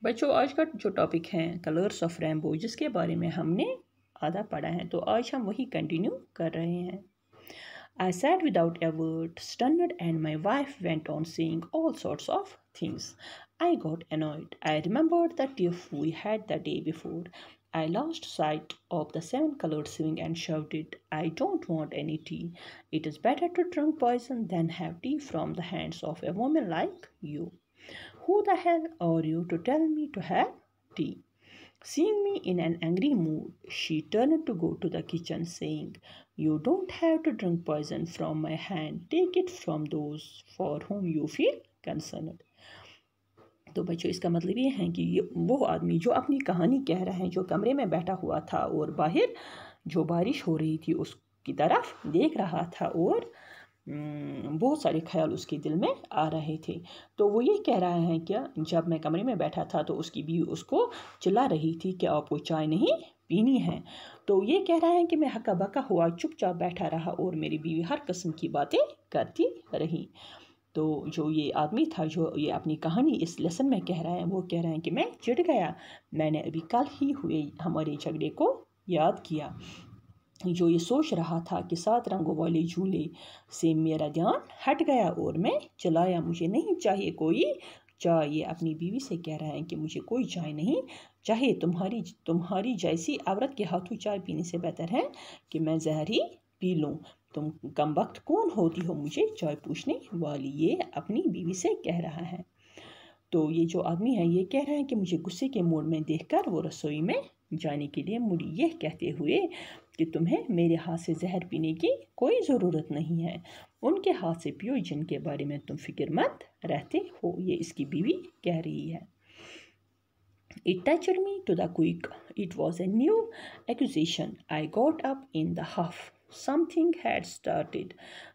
بچوں آج کا جو ٹاپک ہے کلرس آف رینبو، جس کے بارے میں ہم نے آدھا پڑھا ہے، تو آج ہم وہی کنٹینیو کر رہے ہیں. I sat without a word, stunned, and my wife went on saying all sorts of things. I got annoyed. I remembered the tiff we had the day before. I lost sight of the seven-colored swing and shouted, I don't want any tea. It is better to drink poison than have tea from the hands of a woman like you. Who the hell are you to tell me to have tea? Seeing me in an angry mood, she turned to go to the kitchen, saying, You don't have to drink poison from my hand. Take it from those for whom you feel concerned. تو بچوں اس کا مطلب یہ ہے کہ وہ آدمی جو اپنی کہانی کہہ رہا ہے، جو کمرے میں بیٹھا ہوا تھا اور باہر جو بارش ہو رہی تھی اس کی طرف دیکھ رہا تھا اور بہت سارے خیال اس کے دل میں آ رہے تھے. تو وہ یہ کہہ رہا ہے کہ جب میں کمرے میں بیٹھا تھا تو اس کی بیوی اس کو چلا رہی تھی کہ آپ کو چائے نہیں پینی ہے. تو یہ کہہ رہا ہے کہ میں ہکا بکا ہوا چپ چاپ بیٹھا رہا اور میری بیوی ہر قسم کی باتیں کرتی رہی. تو جو یہ آدمی تھا جو یہ اپنی کہانی اس لیسن میں کہہ رہا ہے، وہ کہہ رہا ہے کہ میں چڑ گیا. میں نے ابھی کل ہی ہوئے ہمارے جھگڑے کو یاد کیا. جو یہ سوچ رہا تھا کہ 7 رنگوں والے جھولے سے میرا دھیان ہٹ گیا اور میں چلایا. مجھے نہیں چاہیے کوئی چائے. یہ اپنی بیوی سے کہہ رہا ہے کہ مجھے کوئی چائے نہیں چاہیے. تمہاری جیسی عورت کے ہاتھوں چائے پینے سے بہتر ہے کہ میں زہر ہی پی لوں. تم کم وقت کون ہوتی ہو مجھے چائے پوچھنے والی؟ یہ اپنی بیوی سے کہہ رہا ہے. تو یہ جو آدمی ہے یہ کہہ رہا ہے کہ مجھے غصے کے موڈ میں دیکھ کر وہ رسوئی میں جانے کے لیے مڑی، یہ کہتے ہوئے کہ تمہیں میرے ہاتھ سے زہر پینے کی کوئی ضرورت نہیں ہے. ان کے ہاتھ سے پیو جن کے بارے میں تم فکر مند رہتے ہو. یہ اس کی بیوی کہہ رہی ہے. It touched me to the quick. It was a new accusation. I got up in the huff. Something had started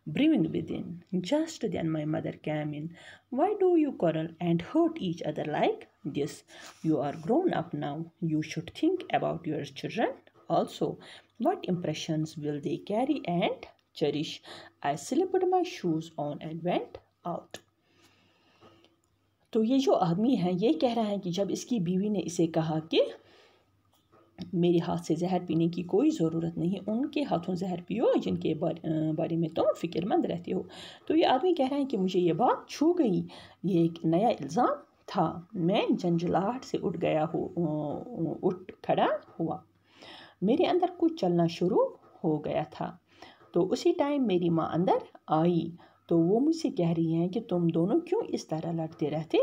brewing within. Just then my mother came in. Why do you quarrel and hurt each other like this? You are grown up now. You should think about your children also. What impressions will they carry and cherish? I slipped my shoes on and went out. تو یہ جو آدمی ہے یہ کہہ رہا ہے کہ جب اس کی بیوی نے اسے کہا کہ میرے ہاتھ سے زہر پینے کی کوئی ضرورت نہیں، ان کے ہاتھوں زہر پیو جن کے بارے میں تم فکر مند رہتے ہو، تو یہ آدمی کہہ رہا ہے کہ مجھے یہ بات چھو گئی. یہ ایک نیا الزام تھا. میں جھنجھلاہٹ سے اٹھ کھڑا ہوا. میرے اندر کچھ چلنا شروع ہو گیا تھا. تو اسی ٹائم میری ماں اندر آئی. تو وہ مجھ سے کہہ رہی ہیں کہ تم دونوں کیوں اس طرح لڑتے رہتے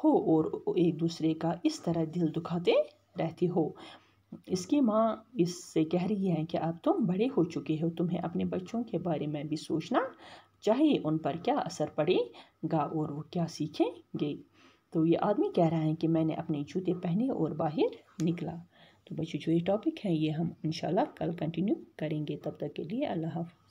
ہو اور ایک دوسرے کا اس طرح دل دکھاتے رہتے ہو. اس کی ماں اس سے کہہ رہی ہے کہ اب تم بڑے ہو چکے ہو، تمہیں اپنے بچوں کے بارے میں بھی سوچنا چاہیے، ان پر کیا اثر پڑے گا اور وہ کیا سیکھیں گے. تو یہ آدمی کہہ رہا ہے کہ میں نے اپنے جوتے پہنے اور باہر نکلا. تو بچوں جو یہ ٹاپک ہے یہ ہم انشاءاللہ کل کنٹینیو کریں گے. تب تک کے لیے اللہ حافظ.